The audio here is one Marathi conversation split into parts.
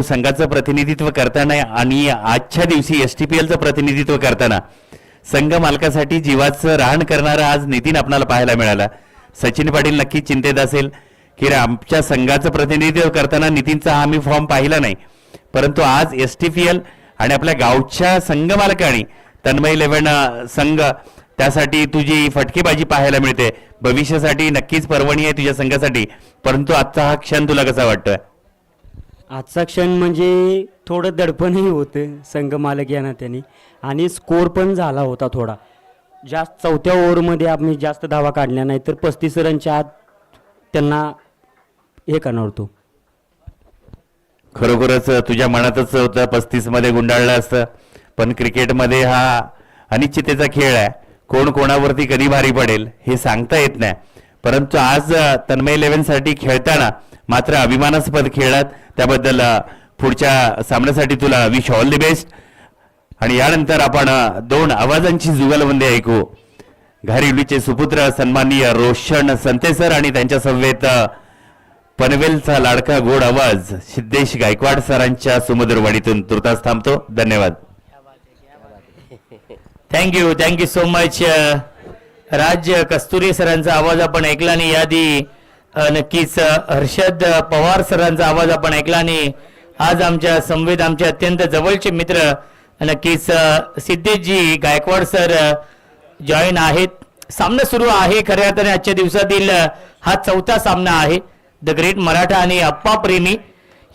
संघाचं प्रतिनिधित्व करताना आणि आजच्या दिवशी एसटीपीएलचं प्रतिनिधित्व करताना संघ मालकासाठी जीवाचं राहण करणारा आज नितीन आपल्याला पाहायला मिळाला. सचिन पाटील नक्की चिंतेत असेल की आमच्या संघाचं प्रतिनिधित्व करताना नितीनचा हा मी फॉर्म पाहिला नाही, परंतु आज एसटीपीएल आणि आपल्या गावच्या संघ मालकांनी तन्मय 11 संघ त्यासाठी तुझी फटकेबाजी पाहायला मिळते. भविष्यासाठी नक्कीच पर्वणी आहे तुझ्या संघासाठी, परंतु आजचा हा क्षण तुला कसा वाटतोय? आजचा क्षण म्हणजे थोडं दडपणही होतं संघ मालक या नात्याने आणि स्कोअर पण झाला होता थोडा जास्त. चौथ्या ओव्हरमध्ये आम्ही जास्त धावा काढल्या नाही तर 35 रनच्या आत त्यांना हे करणार होतो. खरोखरच तुझ्या मनातच होतं 35 मध्ये गुंडाळलं असतं, पण क्रिकेटमध्ये हा अनिश्चिततेचा खेळ आहे. कोण कोणावरती कधी भारी पडेल हे सांगता येत नाही, परंतु आज तन्मय 11 साठी खेळताना मात्र अभिमानास्पद खेळलात. त्याबद्दल पुढच्या सामन्यासाठी तुला विश ऑल दी बेस्ट. आणि यानंतर आपण 2 आवाजांची जुगलबंदी ऐकू. घारिवलीचे सुपुत्र सन्माननीय रोशन संतेसर आणि त्यांच्या समवेत पनवेलचा लाडका गोड आवाज सिद्धेश गायकवाड सरांच्या सुमधुर वाणीतून तुर्तास थांबतो. धन्यवाद. Thank you so much. Raj Kasturi सरांचा आवाज आपण ऐकला आणि यादी नक्कीच हर्षद पवार सरांचा आवाज आपण ऐकला आणि आज आमच्या संवेद आमचे अत्यंत जवळचे मित्र नक्कीच सिद्धेशजी गायकवाड सर जॉईन आहेत. सामना सुरू आहे. खऱ्या अर्थाने आजच्या दिवसातील हा 4था सामना आहे. द ग्रेट मराठा आणि अप्पा प्रेमी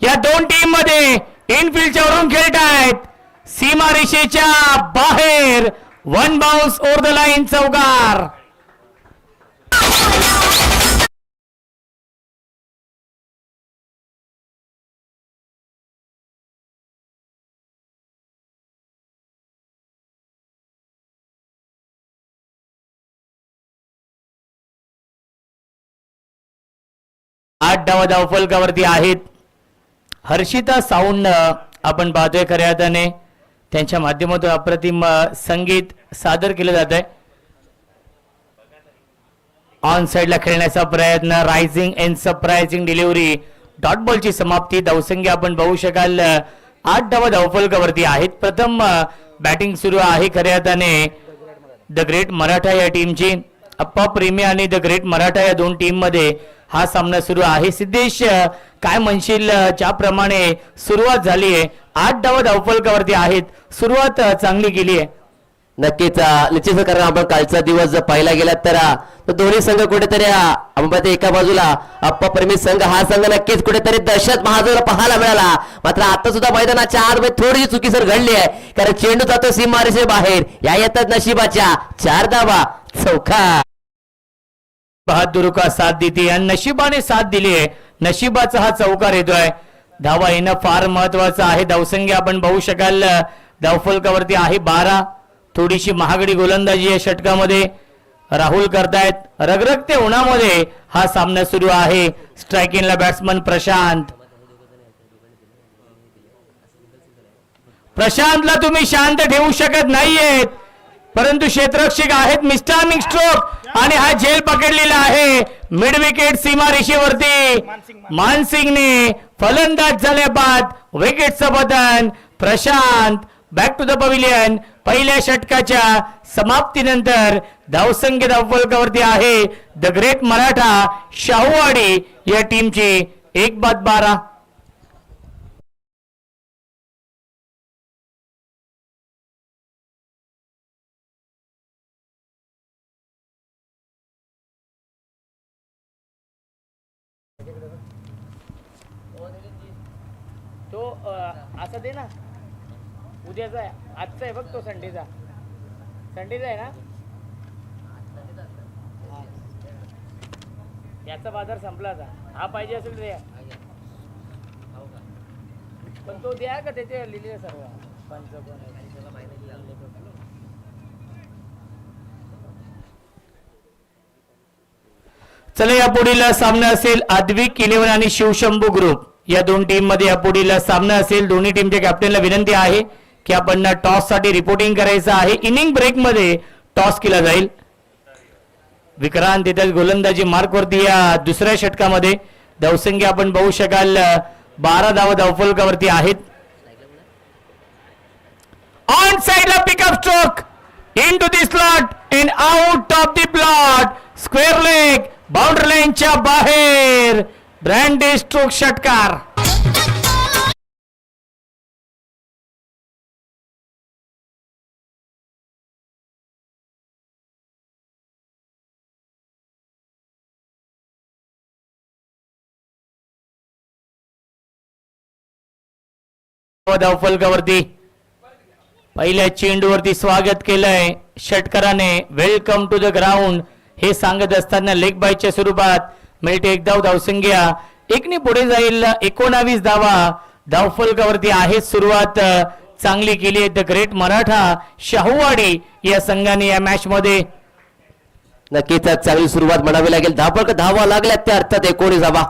या 2 टीम मध्ये इनफिल्डच्या वरून खेळत आहेत. सीमारेषेच्या बाहेर 1 बाउन्स ओव्हर द लाईन चौकार. आठ धावफलकावरती आहेत. हर्षिता साऊंड आपण पाहतोय. खऱ्या अर्थाने त्यांच्या माध्यमातून अप्रतिम संगीत सादर केलं जात आहे. ऑन साइडला खेळण्याचा प्रयत्न, rising and surprising delivery, dot बॉलची समाप्ती. धावसंख्या आपण बघू शकाल 8 धावफलकावरती आहेत. प्रथम बॅटिंग सुरू आहे खऱ्या अर्थाने द ग्रेट मराठा या टीमची. अप्पा प्रेमी आणि द ग्रेट मराठा या 2 टीम मध्ये हा सामना सुरू आहे. सिद्धेश काय म्हणशील? ज्याप्रमाणे सुरुवात झाली आहे 8 धावफलकावरती आहेत. सुरुवात चांगली केली आहे. नक्कीच निश्चित कारण आपण कालचा दिवस जर पाहिला गेला तर दोन्ही संघ कुठेतरी आपण एका बाजूला अप्पा प्रेमी संघ हा संघ नक्कीच कुठेतरी दहशत महाजोला पाहायला मिळाला. मात्र आता सुद्धा मैदानाच्या आतमध्ये थोडीशी चुकी सर घडली आहे, कारण चेंडू जातो सीमारेषे बाहेर. या येतात नशिबाच्या 4 धावा चौकार. बहादूर का साथ देते आणि नशिबाने साथ दिली आहे. नशिबाचा हा चौकार येतोय. धावा येणं फार महत्वाचं आहे. धावसंख्या आपण बघू शकाल धावफलकावरती आहे 12. थोडीशी महागडी गोलंदाजी या षटकामध्ये राहुल करतायत. रगरगते उन्हामध्ये हा सामना सुरू आहे. स्ट्रायकिंगला बॅट्समन प्रशांतला तुम्ही शांत ठेवू शकत नाहीयेत, परंतु क्षेत्ररक्षक आहेत. मिस्टार्मिंग स्ट्रोक आणि हा झेल पकडलेला आहे मिड विकेट सीमारेषेवरती. मानसिंगने फलंदाज झाल्या बाद विकेटचं पतन. Prashant back to the pavilion. पहिल्या षटकाच्या समाप्तीनंतर धावसंख्या धावफलकावरती आहे द ग्रेट मराठा शाहूवाडी या टीमची 1-12. तो असं दे ना, उद्याचा आहे, आजचा आहे बघ तो संडेचा आहे ना. याचा बाजार संपला आता. हा पाहिजे असेल तर पण तो द्या का त्याचे लिहिले सर्व चला. या पुढील सामना असेल आद्विक 11 आणि शिवशंभू ग्रुप या 2 टीम मध्ये या पुढील सामना असेल. दोन्ही टीमच्या कॅप्टनला विनंती आहे की आपण टॉस साठी रिपोर्टिंग करायचं आहे. इनिंग ब्रेक मध्ये टॉस केला जाईल. विक्रांत तिथे गोलंदाजी मार्कवरती या दुसऱ्या षटकामध्ये धावसंख्या आपण बघू शकाल 12 धावा धावफलकावरती आहेत. ऑन साइडला pickup stroke into the slot in out of the plot, square leg, boundary लाईनच्या बाहेर, ब्रँडी स्ट्रोक षटकार. धावफलकावरती पहिल्या चेंडूवरती स्वागत केलंय षटकाराने. वेलकम टू द ग्राउंड हे सांगत असताना लेग बायच्या स्वरूपात मिळते एक धाव. धावसंख्या एकने पुढे जाईल. 19 धावा धावफलकावरती आहे. सुरुवात चांगली केली आहे द ग्रेट मराठा शाहूवाडी या संघाने या मॅच मध्ये. नक्कीच चांगली सुरुवात म्हणावी लागेल. धावा लागल्यात त्या अर्थात 19 धावा.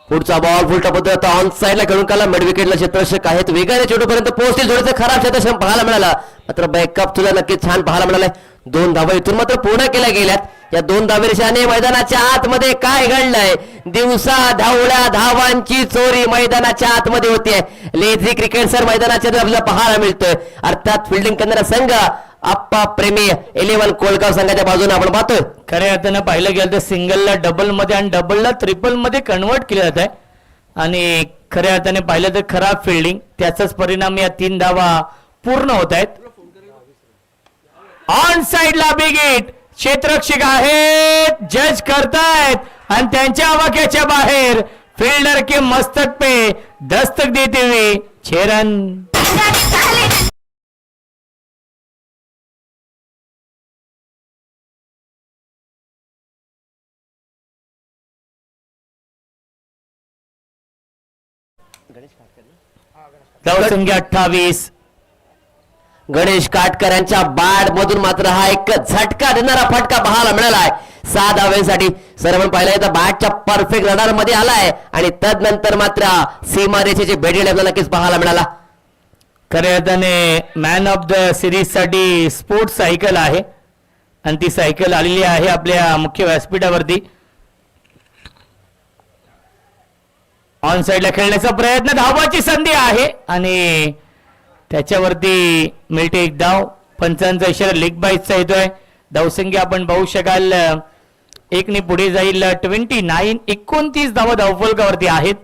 पुढचा बॉल फुलटा पद्धत ऑन साइडला खेळून काला. मिड विकेटला क्षेत्ररक्षक आहेत. वेगाने चेंडूपर्यंत पोहोचतील. थोडंसं खराब क्षेत्ररक्षण पाहायला मिळाला, मात्र बॅकअप सुद्धा नक्कीच छान पाहायला मिळालाय. 2 धावा इथून मात्र पूर्ण केल्या गेल्यात. या 2 धावेशाने मैदानाच्या आतमध्ये काय घडलंय? दिवसा धावल्या धावांची चोरी मैदानाच्या आतमध्ये होतीये. लेझी क्रिकेट सर मैदानाच्या आपल्याला पाहायला मिळतोय. अर्थात फिल्डिंग करणारा संघ आप्पा प्रेमी 11 कोलगाव संघाच्या बाजूने आपण पाहतोय. खऱ्या अर्थानं पाहिलं गेलं तर सिंगलला डबल मध्ये आणि डबलला ट्रिपल मध्ये कन्वर्ट केलं जात आहे. आणि खऱ्या अर्थाने पाहिलं तर खराब फिल्डिंग त्याचाच परिणाम या 3 धावा पूर्ण होत आहेत. ऑन साइडला बिग हिट, क्षेत्ररक्षक आहेत, जज करतायत आणि त्यांच्या आवाक्याच्या बाहेर फील्डर के मस्तक पे दस्तक देते हुए 6 रन. धावसंख्या 28. गणेश काटकर यांच्या बॅट मधून मात्र हा एक झटका देणारा फटका पाहायला मिळालाय 6 धाव्यांसाठी. सर आपण पाहिलं तर बॅटच्या परफेक्ट रडार मध्ये आलाय आणि तदनंतर मात्र सीमारेषेची भेट आपल्याला नक्कीच पाहायला मिळाला. खऱ्या अर्थाने मॅन ऑफ द सिरीज साठी स्पोर्ट्स सायकल आहे आणि ती सायकल आलेली आहे आपल्या मुख्य व्यासपीठावरती. ऑन साइडला खेळण्याचा प्रयत्न, धावाची संधी आहे आणि त्याच्यावरती मिळते एक धाव. पंचांचा इशारा लेग बाईसचा येतोय. धावसंख्या आपण पाहू शकाल 1ने पुढे जाईल. 29 धावा धावफलकावरती आहेत.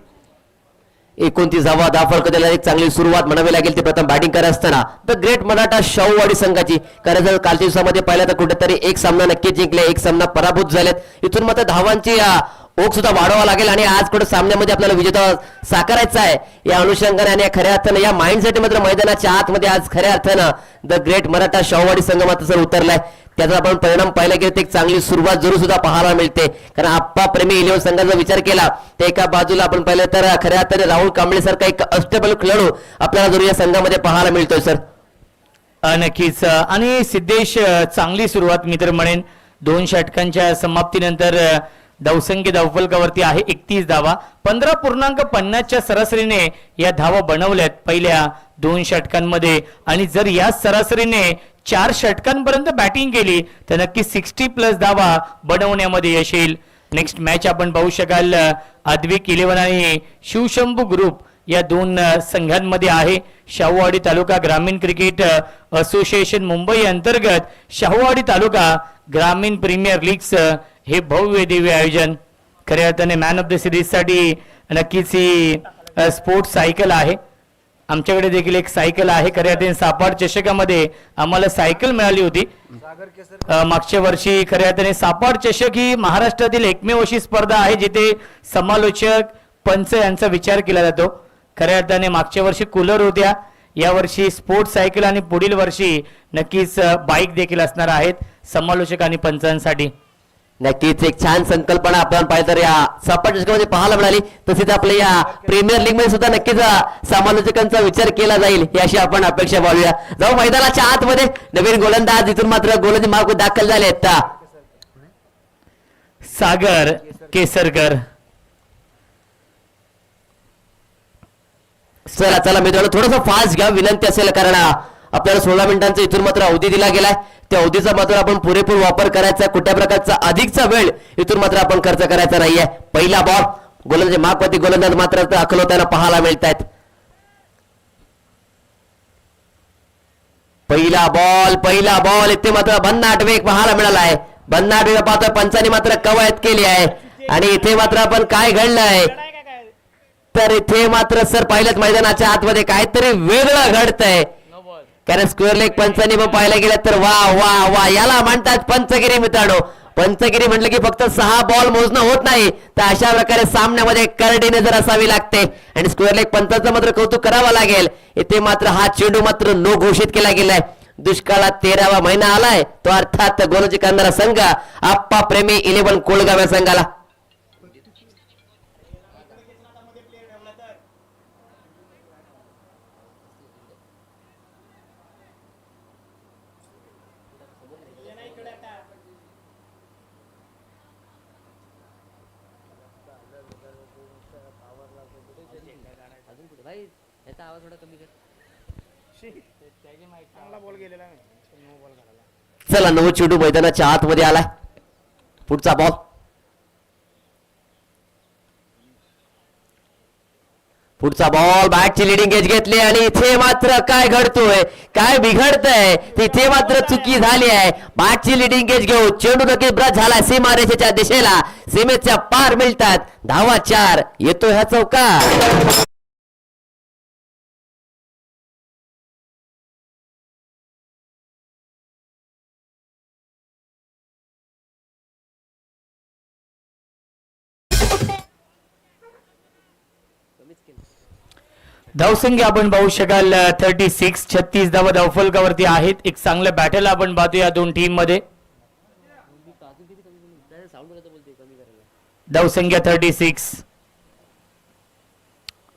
29 धावा धावफलक त्याला एक चांगली सुरुवात म्हणावी लागेल. ती प्रथम बॅटिंग करत असताना द ग्रेट मराठा शाहूवाडी संघाची. कारण जर कालच्या दिवसामध्ये पाहिलं तर कुठेतरी एक सामना नक्कीच जिंकले, एक सामना पराभूत झालेत. इथून मात्र धावांची ओघ सुद्धा वाढवावा लागेल आणि आज कुठे सामन्यामध्ये आपल्याला विजेता साकारायचा आहे या अनुषंगाने आणि खऱ्या अर्थानं या माइंडसाठी मात्र मैदानाच्या आतमध्ये आज खऱ्या अर्थानं द ग्रेट मराठा शाहूवाडी संघ मात्र सर उतरलाय. त्याचा आपण परिणाम पाहिला गेला तर एक चांगली सुरुवात जरूर सुद्धा पाहायला मिळते. कारण आप्पा प्रेमी 11 संघाचा विचार केला तर एका बाजूला आपण पाहिलं तर खऱ्या अर्थाने राहुल कांबळे सारखा एक अष्टबल खेळाडू आपल्याला जरूर या संघामध्ये पाहायला मिळतोय सर. नक्कीच. आणि सिद्धेश चांगली सुरुवात मी तर म्हणेन. 2 षटकांच्या समाप्तीनंतर धावसंख्या धावफलकावरती आहे 31 धावा. 15.50च्या सरासरीने या धावा बनवल्यात पहिल्या 2 षटकांमध्ये आणि जर या सरासरीने 4 षटकांपर्यंत बॅटिंग केली तर नक्की 60+ धावा बनवण्यामध्ये यश येईल. नेक्स्ट मॅच आपण पाहू शकाल अद्विक 11 आणि शिवशंभू ग्रुप या 2 संघांमध्ये आहे. शाहूवाडी तालुका ग्रामीण क्रिकेट असोसिएशन मुंबई अंतर्गत शाहूवाडी तालुका ग्रामीण प्रीमियर लीग हे भव्य दिव्य आयोजन. खऱ्या अर्थाने मॅन ऑफ द सिरीज साठी नक्कीच ही स्पोर्ट्स सायकल आहे. आमच्याकडे देखील एक सायकल आहे. खऱ्या अर्थाने सापाड चषकामध्ये आम्हाला सायकल मिळाली होती मागच्या वर्षी. खऱ्या अर्थाने सापाड चषक ही महाराष्ट्रातील एकमेव अशी स्पर्धा आहे जिथे समालोचक पंच यांचा विचार केला जातो. खऱ्या अर्थाने मागच्या वर्षी कूलर होत्या, यावर्षी स्पोर्ट्स सायकल आणि पुढील वर्षी नक्कीच बाईक देखील असणार आहेत समालोचक आणि पंचांसाठी. नक्कीच एक छान संकल्पना आपण पाहिलं तर या सापाट चषकामध्ये पाहायला मिळाली. तसेच आपल्या या प्रीमियर लीग मध्ये सुद्धा नक्कीच समालोचकांचा विचार केला जाईल ही अशी आपण अपेक्षा पाहूया. जाऊ मैदानाच्या आतमध्ये नवीन गोलंदाज इथून मात्र गोलंदाज मार्ग दाखल झाले आहेत. सागर केसरकर. चला मित्रांनो थोडंसं फास्ट घ्या विनंती असेल कारण आपल्याला 16 मिनिटांचा इथून मात्र अवधी दिला गेलाय. त्या अवधीचा मात्र आपण पुरेपूर वापर करायचा. कुठल्या प्रकारचा अधिकचा वेळ इथून मात्र आपण खर्च करायचा नाहीये. पहिला बॉल गोलंदाज मागवरती गोलंदाज मात्र अखलवताना पाहायला मिळत आहेत. पहिला बॉल इथे मात्र भन्नाट वेग पाहायला मिळाला आहे. भन्नाट वेग पाहतोय पंचांनी मात्र कवायत केली आहे आणि इथे मात्र आपण काय घडलंय तर इथे मात्र सर पाहिलंच मैदानाच्या आतमध्ये काहीतरी वेगळं घडतंय. कारण स्क्वेअर लेग पंचांनी पण पाहायला गेलं तर वा वा वा याला म्हणतात पंचगिरी मित्रांनो. पंचगिरी म्हटलं की फक्त 6 बॉल मोजणं होत नाही तर अशा प्रकारे सामन्यामध्ये करडी नजर असावी लागते आणि स्क्वेअर लेग पंचाचं मात्र कौतुक करावं लागेल. इथे मात्र हा चेंडू मात्र नो घोषित केला गेलाय. दुष्काळात 13वा महिना आलाय तो अर्थात गोलंदाजी करणारा संघ आप्पा प्रेमी 11 कोळगाव या संघाला. चला नऊ चेंडू मैदानाच्या आतमध्ये आलाय. पुढचा बॉल बॅटची लिडिंग एज घेतली आणि इथे मात्र काय घडतोय काय बिघडतंय तिथे मात्र चुकी झाली आहे. बॅटची लिडिंग एज घेऊन चेंडू नक्कीच ब्रश झाला सीमारेषेच्या दिशेला. सीमेच्या पार मिळतात. धावा 4 येतो ह्या चौकार. धावसंख्या आपण पाहू शकाल 36 धावा धावफलकावरती आहेत. एक चांगलं बॅटल आपण पाहतो या दोन टीम मध्ये. धावसंख्या 36.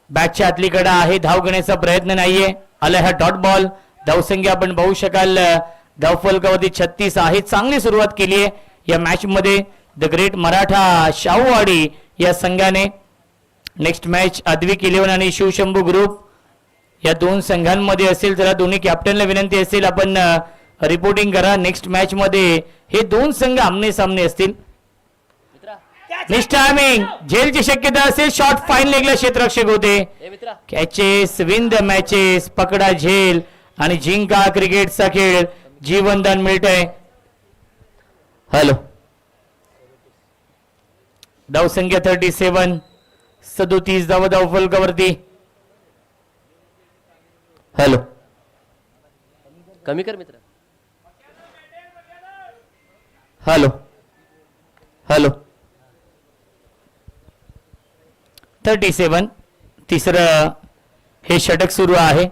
बॅटच्या आतलीकडे आहे. धाव घेण्याचा प्रयत्न नाहीये. आला हा डॉट बॉल. धावसंख्या आपण पाहू शकाल धावफलकावरती 36 आहे. चांगली सुरुवात केली आहे या मॅच मध्ये द ग्रेट मराठा शाहूवाडी या संघाने. नेक्स्ट मॅच अद्विक 11 आणि शिवशंभू ग्रुप या दोन संघांमध्ये असेल. तर दोन्ही कॅप्टनला विनंती असेल आपण रिपोर्टिंग करा. नेक्स्ट मॅच मध्ये हे दोन संघ आमने सामने असतील. नेक्स्ट टायमिंग झेलची शक्यता असेल. शॉट फाईन लेगला क्षेत्ररक्षक होते. Catches win the matches. पकडा झेल आणि जिंका क्रिकेटचा खेळ. जीवनदान मिळतंय. हॅलो धावसंख्या 37. 37 धावा धावफलकावरती. हॅलो कमी कर मित्र. हॅलो 37. तिसरं हे षटक सुरू आहे.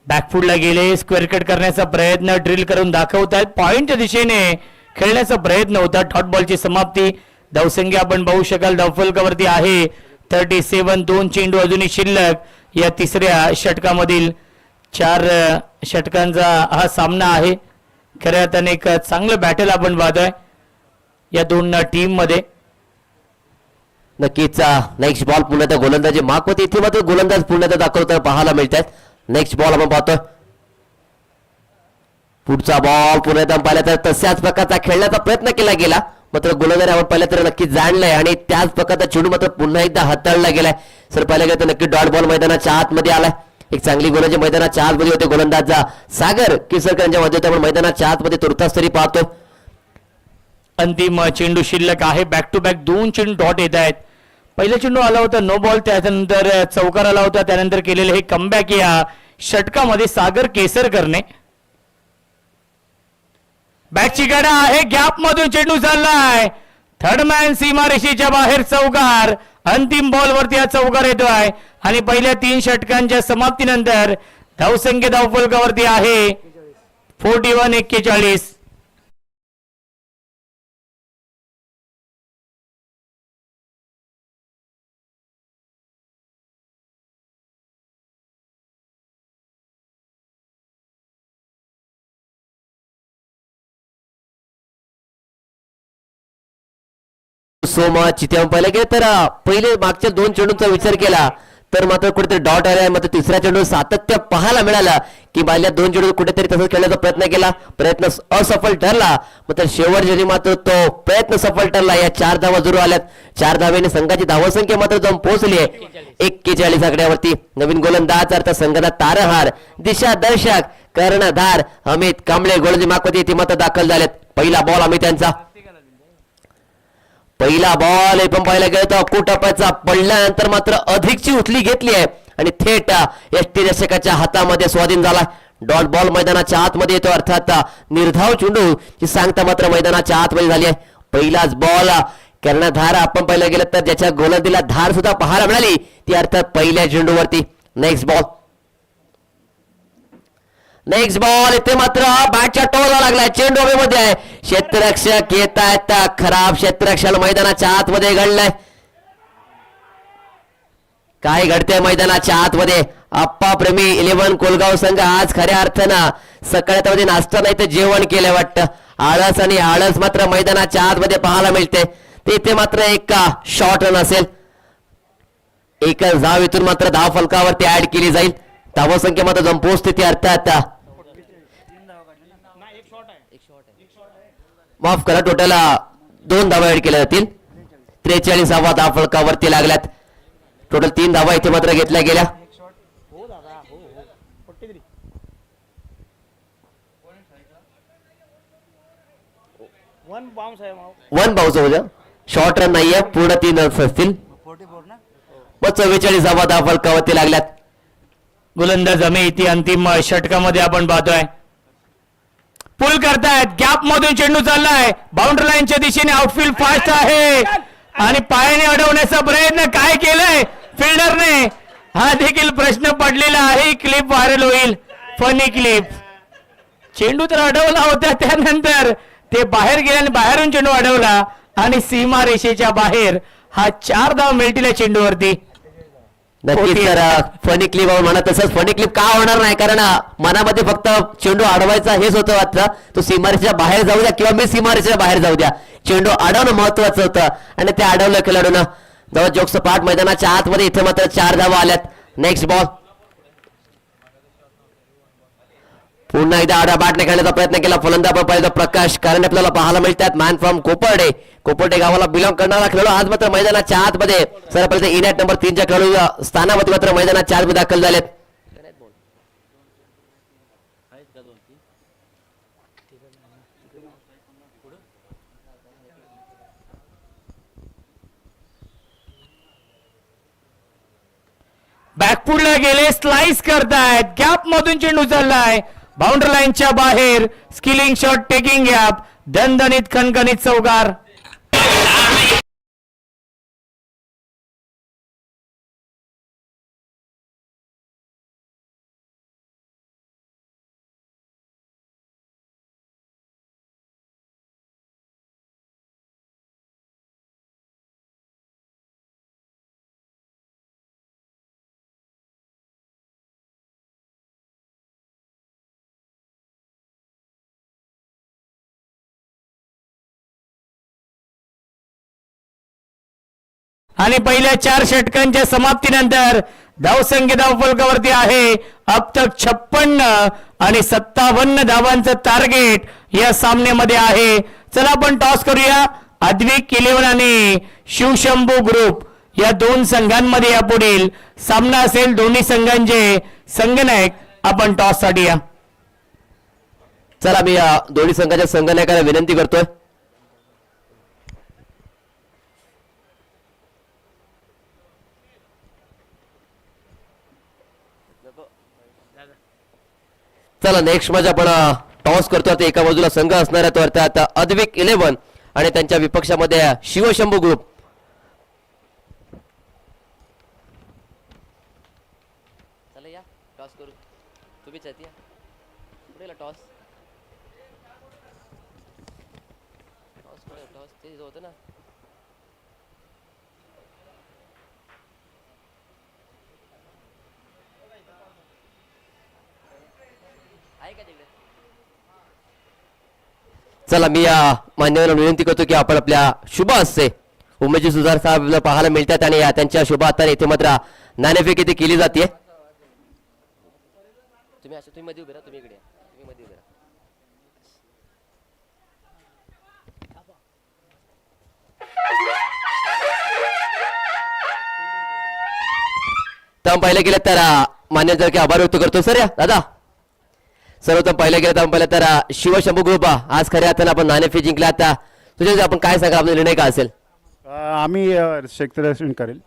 बॅकफुटला गेले. स्क्वेअर कट करण्याचा प्रयत्न ड्रिल करून दाखवतात. पॉइंटच्या दिशेने खेळण्याचा प्रयत्न होता. डॉट बॉलची समाप्ती. धावसंख्या आपण पाहू शकाल धावफलकावरती आहे 37. 2 चेंडू अजूनही शिल्लक या तिसऱ्या षटकामधील. 4 षटकांचा हा सामना आहे. खऱ्या अर्थाने एक चांगलं बॅटल आपण पाहतोय या दोन टीम मध्ये. नक्कीच नेक्स्ट बॉल पुन्हा गोलंदाजी मागवते. इथे मात्र गोलंदाज पुन्हा दाखवताना पाहायला मिळतात. नेक्स्ट बॉल आपण पाहतोय. पुढचा बॉल पुन्हा एकदा पाहिला तर तशाच प्रकारचा खेळण्याचा प्रयत्न केला गेला. मात्र गोलंदाज आपण पाहिलं तर नक्की जाणलंय आणि त्याच प्रकारचा चेंडू मात्र पुन्हा एकदा हाताळला गेलाय. सर पाहिलं गेलं तर नक्की डॉट बॉल मैदानाच्या आतमध्ये आलाय. एक चांगली गोलंदाजी मैदानाच्या आतमध्ये होते. गोलंदाज सागर किसरकर यांच्या मध्ये आपण मैदानाच्या आतमध्ये तुर्तास तरी पाहतो. अंतिम चेंडू शिल्लक आहे. बॅक टू बॅक 2 चेंडू डॉट येत आहेत. पहिला चेंडू आला होता नो बॉल. त्यानंतर चौकार आला होता. त्यानंतर केलेले हे कमबॅक या षटकामध्ये सागर केसरकरने. बॅटची गडा आहे. गॅप मधून चेंडू चाललाय. थर्ड मॅन सीमारेषेच्या बाहेर चौकार. अंतिम बॉल वरती हा चौकार येतोय आणि पहिल्या 3 षटकांच्या समाप्तीनंतर धावसंख्या धावफलकावरती आहे 41-41. So much. इथे आपण पाहिलं गेलं तर पहिले मागच्या 2 चेंडूंचा विचार केला तर मात्र कुठेतरी डॉट आला. मात्र तिसऱ्या चेंडू सातत्य पाहायला मिळालं की पहिल्या 2 चेंडू कुठेतरी तसंच खेळण्याचा प्रयत्न केला, प्रयत्न असफल ठरला. मात्र शेवटच्या मात्र तो प्रयत्न सफल ठरला. या 4 धावा जरूर आल्यात. 4 धावेने संघाची धावसंख्या मात्र जाऊन पोहोचली आहे 41 आकड्यावरती. नवीन गोलंदाज अर्थ संघाचा तारहार, दिशा दर्शक, कर्णधार अमित कांबळे गोलंदाजी मार्कवरती ते मात्र दाखल झालेत. पहिला बॉल अमित यांचा. पहिला बॉल पण पाहायला गेलं तर अक्कूटप्प्याचा पडल्यानंतर मात्र अधिकची उचली घेतली आहे आणि थेट यष्टीरक्षकाच्या हातामध्ये स्वाधीन झाला. डॉट बॉल मैदानाच्या आतमध्ये येतो, अर्थात निर्धाव चेंडू ची सांगता मात्र मैदानाच्या आतमध्ये झाली आहे. पहिलाच बॉल कर्णधार आपण पाहिलं गेलं तर ज्याच्या गोलंदाजीला धार सुद्धा पाहायला मिळाली ती अर्थात पहिल्या चेंडूवरती. नेक्स्ट बॉल इथे मात्र बॅटच्या टोला लागलाय, चेंडू हवेमध्ये आहे. क्षेत्ररक्षक येत आहेत, खराब क्षेत्ररक्षक मैदानाच्या आतमध्ये घडलाय. काय घडतंय मैदानाच्या आतमध्ये? आप्पा प्रेमी 11 कोलगाव संघ आज खऱ्या अर्थानं सकाळी नाश्ता नाही तर जेवण केलं वाटतं. आळस आणि आळस मात्र मैदानाच्या आतमध्ये पाहायला मिळते. ते इथे मात्र एक शॉर्ट रन असेल, एकच धाव इथून मात्र धाव फलकावरती ऍड केली जाईल. धावसंख्या मात्र जाऊन पोहोचते ती अर्थात माफ करा, टोटल 2 धावा ऍड केल्या जातील. 43 धाव फलकावरती लागल्यात. टोटल 3 धावा इथे मात्र घेतल्या गेल्या. वन बाउन्स होऊ द्या, शॉर्ट रन नाहीये, पूर्ण 3 रन्स असतील. मग 44 धावा फलकावरती लागल्यात. गोलंदाज अमित अंतिम षटकामध्ये आपण पाहतोय. पुल करतायत, गॅप मधून चेंडू चाललाय, बाउंड्री लाईनच्या दिशेने. आउटफील्ड फास्ट आहे आणि पायाने अडवण्याचा प्रयत्न काय केलाय फिल्डरने हा देखील प्रश्न पडलेला आहे. क्लिप व्हायरल होईल, फनी क्लिप. चेंडू तर अडवला होता, त्यानंतर ते बाहेर गेल्याने बाहेरून चेंडू अडवला आणि सीमा रेषेच्या बाहेर हा 4 धाव मिळतील या चेंडूवरती. नक्कीच तर फनी क्लिप म्हणा, तसंच फनी क्लिप का होणार नाही, कारण मनामध्ये फक्त चेंडू अडवायचा हेच होतं वाटतं. तो सीमारेषेच्या बाहेर जाऊ द्या किंवा मी सीमारेषेच्या बाहेर जाऊ द्या, चेंडू अडवणं महत्वाचं होतं आणि ते अडवलं खेळाडूनं. जवळ जोगसपाट मैदानाच्या आतमध्ये इथे मात्र 4 धावा आल्यात. नेक्स्ट बॉल पुन्हा एकदा आडा बॅटने खेळण्याचा प्रयत्न केला. फलंदाज पाहिजे प्रकाश कारण आपल्याला पाहायला मिळतात. मॅन फ्रॉम कोपर्डे गावाला बिलॉंग करणारा खेळाडू आज मात्र मैदानाच्या आतमध्ये सर्वप्रथम इनॅट नंबर 3 च्या खेळाडू स्थानावरती मात्र मैदानाच्या आतमध्ये दाखल झालेत. बॅकफुटला गेले, स्लाइस करतायत, गॅप मधून चेंडू चाललाय, बाउंड्री लाईनच्या बाहेर. स्किलिंग शॉट, टेकिंग गॅप, दणदणीत खणखणीत चौकार. आणि पहिल्या 4 षटकांच्या समाप्तीनंतर धावसंख्या धावफलकावरती आहे अब तक 56 आणि 57 धावांचं टार्गेट या सामन्यामध्ये आहे. चला आपण टॉस करूया. अद्विक 11 आणि शिवशंभू ग्रुप या 2 संघांमध्ये या पुढील सामना असेल. दोन्ही संघांचे संघनायक आपण टॉस साठी या. चला मी दोन्ही संघाच्या संघनायकाला विनंती करतोय. चला नेक्स्ट मॅच आपण टॉस करतो. आता एका बाजूला संघ असणार आहे तो अर्थात अद्विक 11 आणि त्यांच्या विपक्षामध्ये शिवशंभू ग्रुप. चला या टॉस करू. तुम्हीच आहेत या पुढे टॉस टॉस ते होतं ना. चला मी मान्यवरांना विनंती करतो की आपण आपल्या शुभ हस्ते उमेशजी सुधार साहेब पाहायला मिळतात आणि त्यांच्या शुभ हाताने इथे मात्र नाणेफेक इथे केली जाते. तुम्ही मध्ये उभे राहा, तुम्ही इकडे या. तुम्ही मध्ये उभे राहा. तर पाहिलं गेलं तर मान्यवर की आभार व्यक्त करतो सर. या दादा सर्वप्रथम पाहिलं गेलं तर पहिलं तर शिवशंभू ग्रुप आज खऱ्या अर्थानं आपण नाणेफेक जिंकला. आता तुझ्या आपण काय सांगा, आपला निर्णय काय असेल? आम्ही क्षेत्ररक्षण करेल.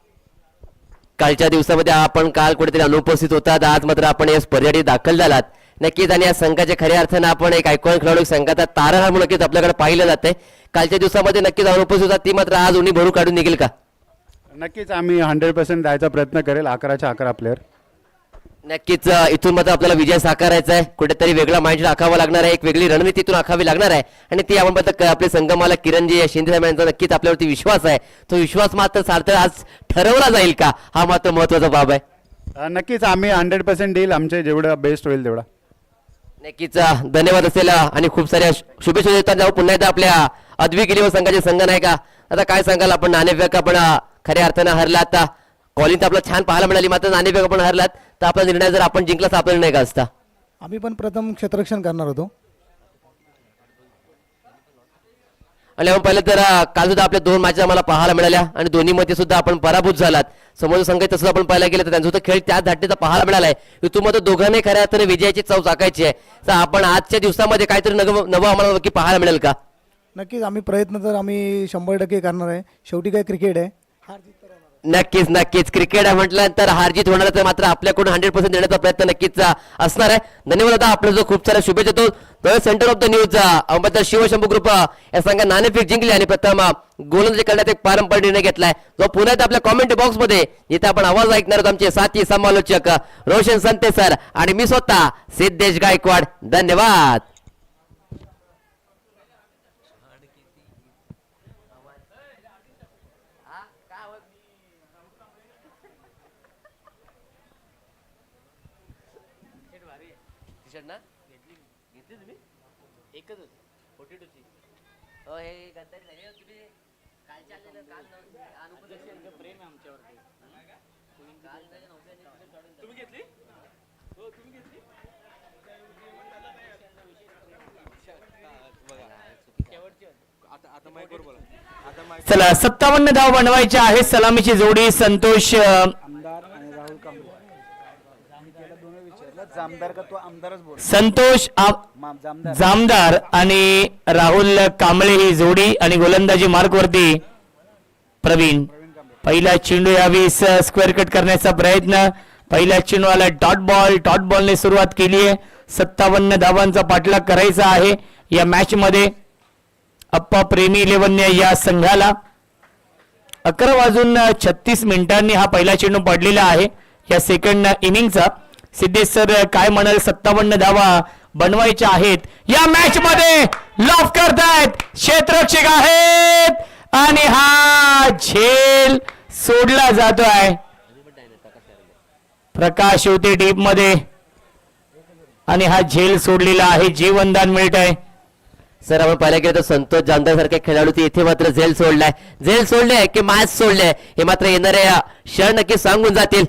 कालच्या दिवसामध्ये आपण काल कुठेतरी अनुपस्थित होतात, आज मात्र आपण या स्पर्धेसाठी दाखल झालात. नक्कीच आणि या संघाच्या खऱ्या अर्थानं आपण एक आयकॉन खेळाडू संघाचा तारा म्हणून नक्कीच आपल्याकडे पाहिलं जाते. कालच्या दिवसामध्ये नक्कीच अनुपस्थित होतात, ती मात्र आज उन्ही भरू काढून निघेल का? नक्कीच आम्ही 100% द्यायचा प्रयत्न करेल. 11च्या 11 प्लेअर. नक्कीच इथून मात्र आपल्याला विजय साकारायचा आहे. कुठेतरी वेगळा माइंड आखावा लागणार आहे, एक वेगळी रणनीती इथून आखावी लागणार आहे आणि ती आपण मात्र आपले संघमाला किरणजी शिंदे साहेब यांचा नक्कीच आपल्यावरती विश्वास आहे. तो विश्वास मात्र सार्थ आज ठरवला जाईल का, हा मात्र महत्वाचा बाब आहे. नक्कीच आम्ही 100% देईल. आमचे जेवढं बेस्ट होईल तेवढा. नक्कीच धन्यवाद असेल आणि खूप साऱ्या शुभेच्छा देतात. जाऊ पुन्हा एकदा आपल्या अद्विगिरी संघाचे संघ नाही का. आता काय सांगाल, आपण नाणेफेक आपण खऱ्या अर्थानं हरला. आता कॉलिंग तर आपल्याला छान पाहायला मिळाली, मात्र नाणेफेक आपण हरलात. तर आपला निर्णय जर आपण जिंकला तर आपला निर्णय का असता? आम्ही पण प्रथम क्षेत्ररक्षण करणार होतो. आणि आपण पाहिलं तर काल सुद्धा आपल्या 2 मॅचेस आम्हाला पाहायला मिळाल्या आणि दोन्ही मध्ये सुद्धा आपण पराभूत झालात. समोर संघ तसं आपण पाहायला गेलं तर त्यांचा सुद्धा खेळ त्याच धाटीचा पाहायला मिळालाय. इथून मात्र दोघांनी खऱ्या अर्थाने विजयाची चव चाकायची आहे. तर आपण आजच्या दिवसामध्ये काहीतरी नवं आम्हाला नक्की पाहायला मिळेल का? नक्कीच आम्ही प्रयत्न तर आम्ही 100% करणार आहे. शेवटी काय क्रिकेट आहे, हार जीत तर होणार. नक्कीच नक्कीच क्रिकेट आहे म्हटल्यानंतर हारजीत होणार, तर मात्र आपल्याकडून 100% देण्याचा प्रयत्न नक्कीच असणार आहे. धन्यवाद दादा, आपल्या जो खूप साऱ्या शुभेच्छा. तो centre of the news Ahmednagar Shivshambhu group या संघात नाणेफेक जिंकली आणि प्रथम गोलंदाजी करण्यात एक पारंपरिक निर्णय घेतलाय. जो पुन्हा एकदा आपल्या कॉमेंट बॉक्स मध्ये जिथे आपण आवाज ऐकणार आहोत आमचे साथी समालोचक रोशन संते सर आणि मी स्वतः सिद्धेश गायकवाड. धन्यवाद. चला 57 धाव बनवायचे आहेत. सलामीची जोडी संतोष संतोष जामदार आणि राहुल कांबळे ही जोडी आणि गोलंदाजी मार्क वरती प्रवीण. पहिला चेंडू यावेळी स्क्वेअर कट करण्याचा प्रयत्न. पहिल्या चेंडूला डॉट बॉलने सुरुवात केली आहे. 57 धावांचा पाठलाग करायचा आहे या मॅच मध्ये. अप्पा प्रेमी 11 या संघाला 11:36 हा पहिला चेंडू पडलेला आहे या सेकंड इनिंगचा. सिद्धेश सर काय म्हणाल, 57 धावा बनवायच्या आहेत या मॅच मध्ये. लॉफ करतायत, क्षेत्ररक्षक आहेत आणि हा झेल सोडला जातोय. प्रकाश होते डीप मध्ये आणि हा झेल सोडलेला आहे. जीवनदान मिळत आहे. सर आपण पाहिलं गेलं तर संतोष जामदार सारख्या खेळाडू इथे मात्र झेल सोडले की मॅच सोडले हे मात्र येणाऱ्या क्षण नक्की सांगून जातील.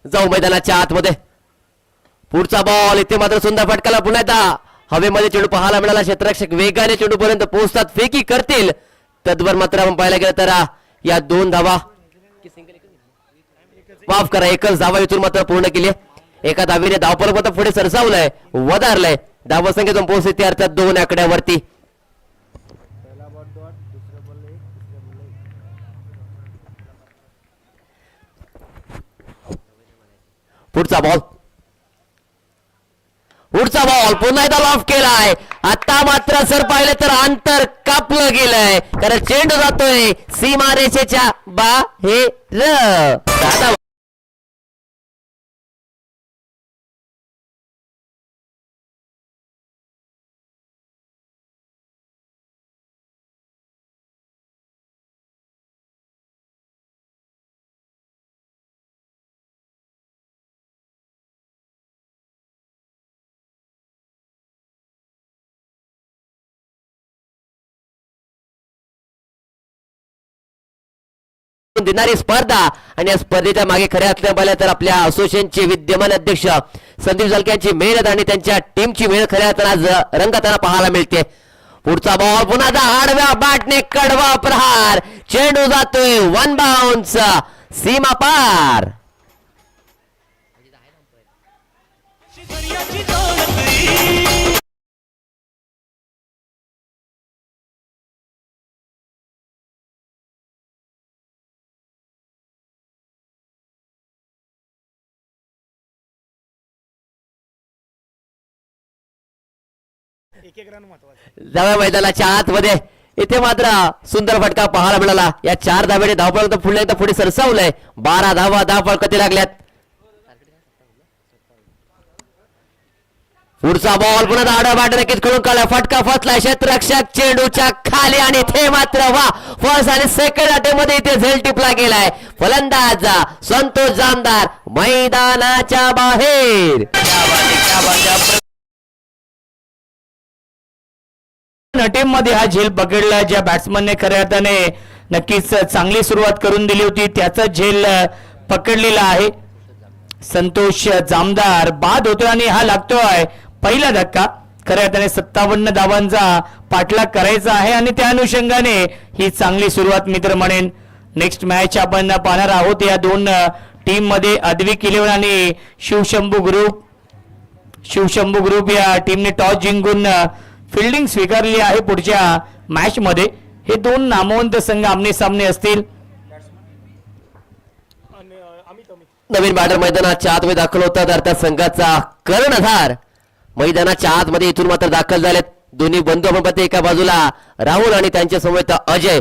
जाऊ मैदानाच्या आतमध्ये. पुढचा बॉल इथे मात्र सुंदर फटकाला पुन्हा एकदा हवेमध्ये चेंडू पाहायला मिळाला. क्षेत्ररक्षक वेगाने चेंडू पर्यंत पोहोचतात, फेकी करतील. तद्वर मात्र आपण पाहायला गेलं तर या 2 धावा माफ करा, एकच धावा इथून मात्र पूर्ण केली. एका धावीने धावफलक मात्र पुढे सरसावलंय, वधारलंय. धावा संख्येतून पोहोचते अर्थात 2 आकड्यावरती. पुढचा बॉल पुन्हा एकदा लॉफ केलाय. आता मात्र सर पाहिलं तर अंतर कापलं गेलंय, कारण चेंडू जातोय सीमारेषेच्या बाहेर. देणारी स्पर्धा आणि या स्पर्धेच्या मागे खऱ्या अर्थाने पाहिलं तर आपल्या असोसिएशनचे विद्यमान अध्यक्ष संदीप जलके यांची मेहनत आणि त्यांच्या टीमची मेहनत खऱ्या अर्थाने आज रंगताना पाहायला मिळते. पुढचा बॉल पुन्हा आडव्या बॅटने कडवा प्रहार, चेंडू जातोय वन बाउन्स सीमा पार. जाव्या मैदानाच्या आतमध्ये इथे मात्र सुंदर फटका पाहायला मिळाला. या 4 धावेने धावफलक पुढे एकदा पुढे सरसावलंय. 12 धावा धावफलकती लागल्यात. पुढचा बॉल पुन्हा आडवा बॅट नक्कीच खेळून काढला. फटका फसलाय क्षेत्ररक्षक चेंडूच्या खाली आणि ते मात्र वा फर्स्ट आणि सेकंड अटेमध्ये इथे झेल टिपला गेलाय. फलंदाज संतोष जामदार मैदानाच्या बाहेर. टीम मध्ये हा झेल पकडला. ज्या बॅट्समनने खऱ्या अर्थाने नक्कीच चांगली सुरुवात करून दिली होती त्याचा झेल पकडलेला आहे. संतोष जामदार बाद होतोय आणि हा लागतोय पहिला धक्का. खऱ्या अर्थाने 57 धावांचा पाठलाग करायचा आहे आणि त्या अनुषंगाने ही चांगली सुरुवात मित्र म्हणेन. नेक्स्ट मॅच आपण पाहणार आहोत या दोन टीम मध्ये अद्विक 11 आणि शिवशंभू ग्रुप या टीमने टॉस जिंकून फिल्डिंग स्वीकारली आहे. पुढच्या मॅच मध्ये हे दोन नामवंत संघ आमने सामने असतील. नवीन बॅटर मैदानाच्या आतमध्ये दाखल होता तर त्या संघाचा कर्णधार मैदानाच्या आतमध्ये इथून मात्र दाखल झालेत. दोन्ही बंधू आपण पाहते एका बाजूला राहुल आणि त्यांच्या समवेत अजय.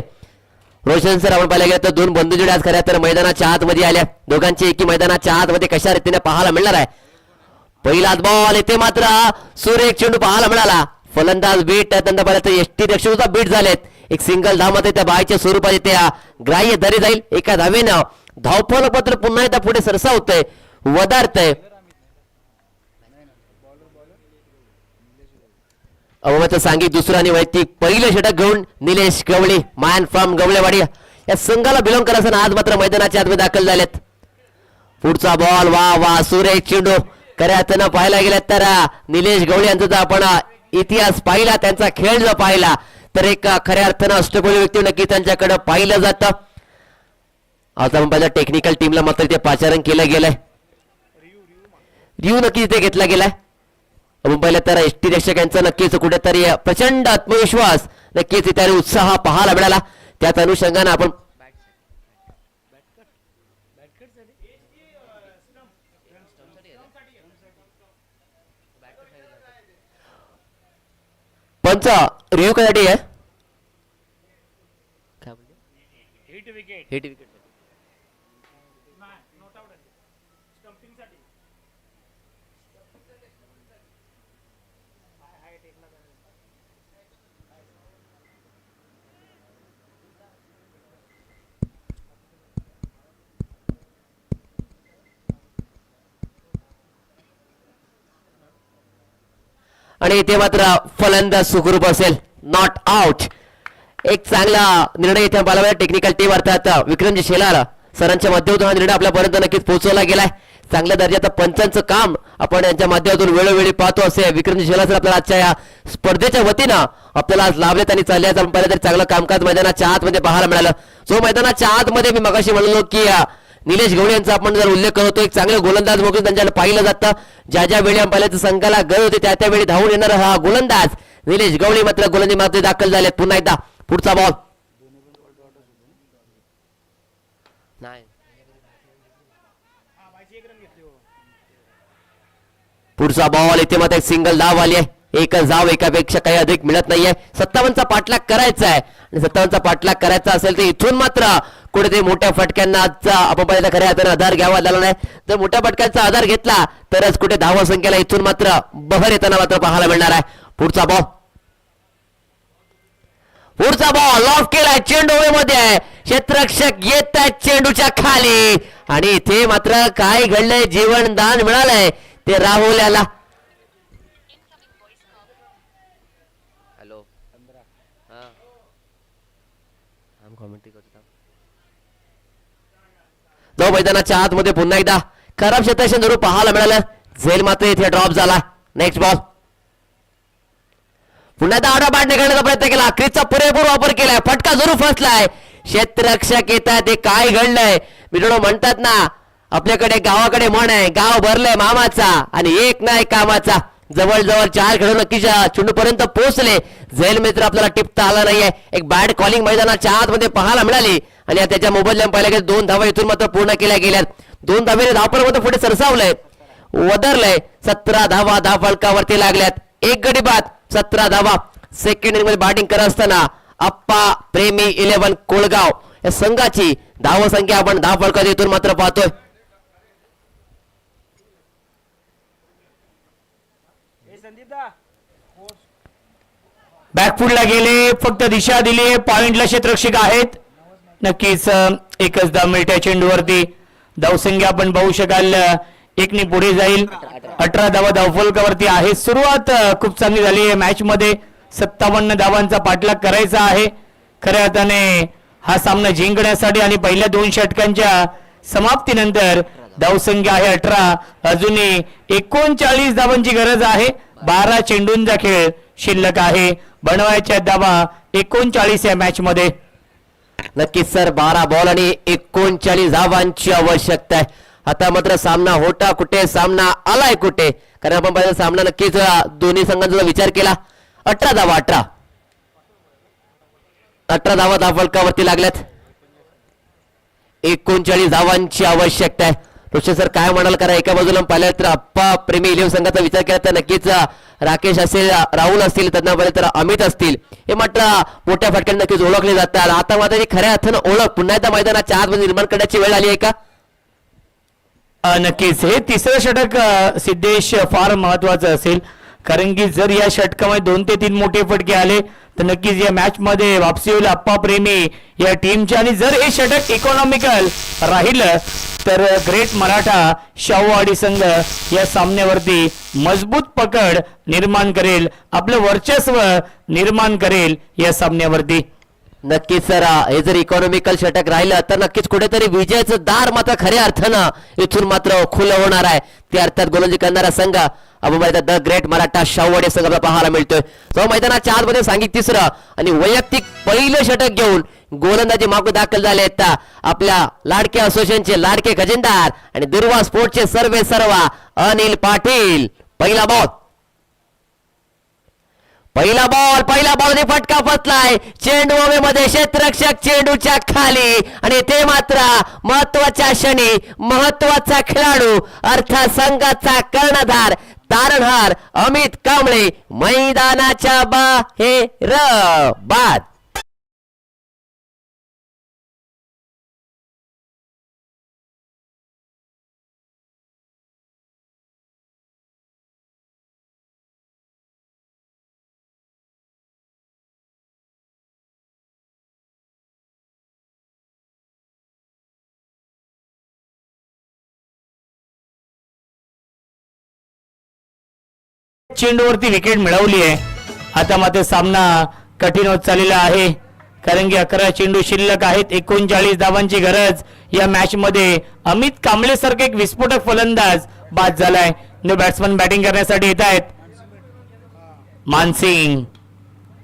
रोशन सर आपण पाहायला गेलं तर दोन बंधू जोड्या आज खऱ्या तर मैदानाच्या आतमध्ये आल्या. दोघांची एकी मैदानाच्या आतमध्ये कशा रीतीने पाहायला मिळणार आहे. पहिला बॉल इथे मात्र सुरेख चेंडू पाहायला मिळाला. फलंदाज बीट त्यानंतर पाहिलं तर एसटी रक्षक सुद्धा बीट झालेत. एक सिंगल धाव मध्ये त्या बायच्या स्वरूपात त्या ग्राह्य धरी जाईल. एका धावेनं धावफलक पत्र पुन्हा एकदा पुढे सरसावतंय वदारतंय. अवमत सांगित दुसरा आणि वैयक्तिक पहिलं षटक घेऊन निलेश गवळी मॅन फ्रॉम गवळेवाडी या संघाला बिलॉंग करत आज मात्र मैदानाच्या आतमध्ये दाखल झालेत. पुढचा बॉल वा वा सुरेख चेंडू खऱ्या अर्थानं पाहायला गेलं तर निलेश गवळी यांचा जर आपण इतिहास पाहिला त्यांचा खेळ जर पाहिला तर एक खऱ्या अर्थानं अष्टपैलू व्यक्ती नक्की त्यांच्याकडे पाहिलं जातं. आता आपण पाहिलं टेक्निकल टीमला मात्र ते पाचारण केलं गेलंय. रिव्ह्यू नक्की तिथे घेतला गेलाय. आपण पाहिलं तर एसटी रक्षक यांचा नक्कीच कुठेतरी प्रचंड आत्मविश्वास नक्कीच तिथे उत्साह पाहायला मिळाला. त्याच अनुषंगाने आपण पंच रिव्ह्यू कशासाठी आहे. हिट विकेट आणि इथे मात्र फलंदाज सुखरूप असेल नॉट आउट. एक चांगला निर्णय इथे पाहायला टेक्निकल टीम अर्थात विक्रमजी शेलार सरांच्या माध्यमातून हा निर्णय आपल्यापर्यंत नक्कीच पोहोचवला गेलाय. चांगल्या दर्जाचं पंचांचं काम आपण यांच्या माध्यमातून वेळोवेळी पाहतो असे विक्रमजी शेलार सर आपल्याला आजच्या या स्पर्धेच्या वतीनं आपल्याला आज लाभलेत आणि चालले आपण पाहिलं तरी चांगलं कामकाज मैदानाच्या आतमध्ये पाहायला मिळालं. जो मैदानाच्या आतमध्ये मी मगाशी म्हणलो की निलेश गवळी यांचा आपण जर उल्लेख करतो एक चांगले गोलंदाज म्हणून त्यांच्याला पाहिलं जातं. ज्या ज्या वेळी आपण पाहिलं संघाला गरज होती त्या त्यावेळी धावून येणार हा गोलंदाज निलेश गवळी मात्र गोलंदाजी मध्ये दाखल झालेत. पुन्हा एकदा पुढचा बॉल पुढचा बॉल इथे मात्र एक सिंगल धाव आली आहे. एकच धाव एकापेक्षा काही अधिक मिळत नाहीये. 57चा पाठलाग करायचा आहे आणि 57चा पाठलाग करायचा असेल तर इथून मात्र कुठेतरी मोठ्या फटक्यांना आपण पाहिजे खऱ्या अर्थाने आधार घ्यावा लागला नाही. जर मोठ्या फटक्यांचा आधार घेतला तरच कुठे धावा संख्येला इथून मात्र बहर येताना मात्र पाहायला मिळणार आहे. पुढचा बॉल लॉफ केलाय चेंडू मध्ये आहे. क्षेत्ररक्षक येत आहेत चेंडूच्या खाली आणि इथे मात्र काय घडलंय जीवनदान मिळालंय ते राहुल याला. हॅलो कॉमेंट्री करतो मैदानाच्या आतमध्ये पुन्हा एकदा खराब क्षेत्रक्षण जरूर पाहायला मिळालं. झेल मात्र इथे ड्रॉप झाला. Next ball. पुन्हा एकदा आडा बॅट निघालण्याचा प्रयत्न केला. क्रीजचा पुरेपूर वापर केलाय. फटका जरूर फसलाय. क्षेत्ररक्षक येत आहे. ते काय घडलंय मित्रांनो, म्हणतात ना आपल्याकडे गावाकडे म्हण आहे, गाव भरलंय मामाचा आणि एक नाही कामाचा. जवळजवळ 4 खेळून नक्कीच चेंडू पर्यंत पोहोचले. झेल मित्र आपल्याला टिपता आला नाहीये. एक बॅट कॉलिंग मैदानाच्या आतमध्ये पाहायला मिळाली आणि त्याच्या मोबाईल पाहिल्या गेल्या 2 धावा इथून मात्र पूर्ण केल्या गेल्यात. 2 धावेने धावपळ मध्ये पुढे सरसावलंय, वदरलंय. 17 धावा धावफलकावरती लागल्यात. 1 गडी बाद 17 धावा. सेकंड इनिंग मध्ये बॅटिंग करत असताना अप्पा प्रेमी 11 कोळगाव या संघाची धावसंख्या आपण धावफलकात इथून मात्र पाहतोय. बॅकफुटला गेले, फक्त दिशा दिली. पॉइंटला क्षेत्ररक्षक आहेत. नक्कीच एकच धाव मिळते चेंडूवरती. धावसंख्या आपण पाहू शकाल 1 पुढे जाईल. 18 धावा धावफलकावरती आहे. सुरुवात खूप चांगली झाली आहे मॅच मध्ये. 57 धावांचा पाठलाग करायचा आहे खऱ्या अर्थाने हा सामना जिंकण्यासाठी. आणि पहिल्या 2 षटकांच्या समाप्तीनंतर धावसंख्या आहे 18. अजूनही 39 धावांची गरज आहे. 12 चेंडूंचा खेळ शिल्लक आहे. बनवायच्या धावा 39 या मॅच मध्ये. नक्कीच सर, 12 बॉल आणि 39 धावांची आवश्यकता आहे. आता मात्र सामना होता कुठे, सामना आलाय कुठे, कारण आपण पाहिजे सामना नक्कीच दोन्ही संघांचा विचार केला. 18 धावा 18 धावा धावफलकावरती लागल्यात. 39 धावांची आवश्यकता आहे. ऋषी सर काय म्हणाल, करा एका बाजूला पाहिलं तर अप्पा प्रेमी 11 संघाचा विचार केला तर नक्कीच राकेश असेल, राहुल असतील, त्यांना पाहिलं तर अमित असतील, हे मात्र मोठ्या फटक्याने नक्कीच ओळखले जातात. आता मात्र खऱ्या अर्थानं ओळख पुन्हा एकदा मैदानाच्या आतमध्ये निर्माण करण्याची वेळ आली आहे का? नक्कीच हे तिसरं षटक सिद्धेश फार महत्वाचं असेल, कारण की जर या षटकामध्ये 2 ते 3 मोठे फटके आले तर नक्कीच या मॅच मध्ये वापसी होईल अप्पा प्रेमी या टीमच्या. आणि जर हे षटक इकॉनॉमिकल राहिलं तर ग्रेट मराठा शाहूवाडी संघ या सामन्यावरती मजबूत पकड निर्माण करेल, आपलं वर्चस्व निर्माण करेल या सामन्यावरती. नक्कीच सर, हे जर इकॉनॉमिकल षटक राहिलं तर नक्कीच कुठेतरी विजयाचं दार मात्र खऱ्या अर्थानं इथून मात्र खुलं होणार आहे. त्या अर्थात गोलंदाजी करणारा संघ आपण द ग्रेट मराठा शाहूवाडी संघ पाहायला मिळतोय. तो मैदानाच्या आतमध्ये सांगितलं तिसरं आणि वैयक्तिक पहिलं षटक घेऊन गोलंदाजी मागू दाखल झाले आहेत आपल्या लाडके असोसिएशनचे लाडके खजिनदार आणि दुर्वा स्पोर्टचे सर्वे सर्वा अनिल पाटील. पहिला बॉल फटका फसलाय. चेंडू हवेमध्ये, क्षेत्ररक्षक चेंडूच्या खाली आणि ते मात्र महत्वाच्या क्षणी महत्वाचा खेळाडू अर्थात संघाचा कर्णधार तारणहार अमित कांबळे मैदानाच्या बाहेर बाद. चेंडूवरती विकेट मिळवली आहे. आता मात्र सामना कठीण होत चाललेला आहे, कारण की 11 चेंडू शिल्लक आहेत. 39 धावांची गरज या मॅच मध्ये. अमित कांबळे सारखे एक विस्फोटक फलंदाज बाद झालाय. बॅट्समन बॅटिंग करण्यासाठी येत आहेत. मानसिंग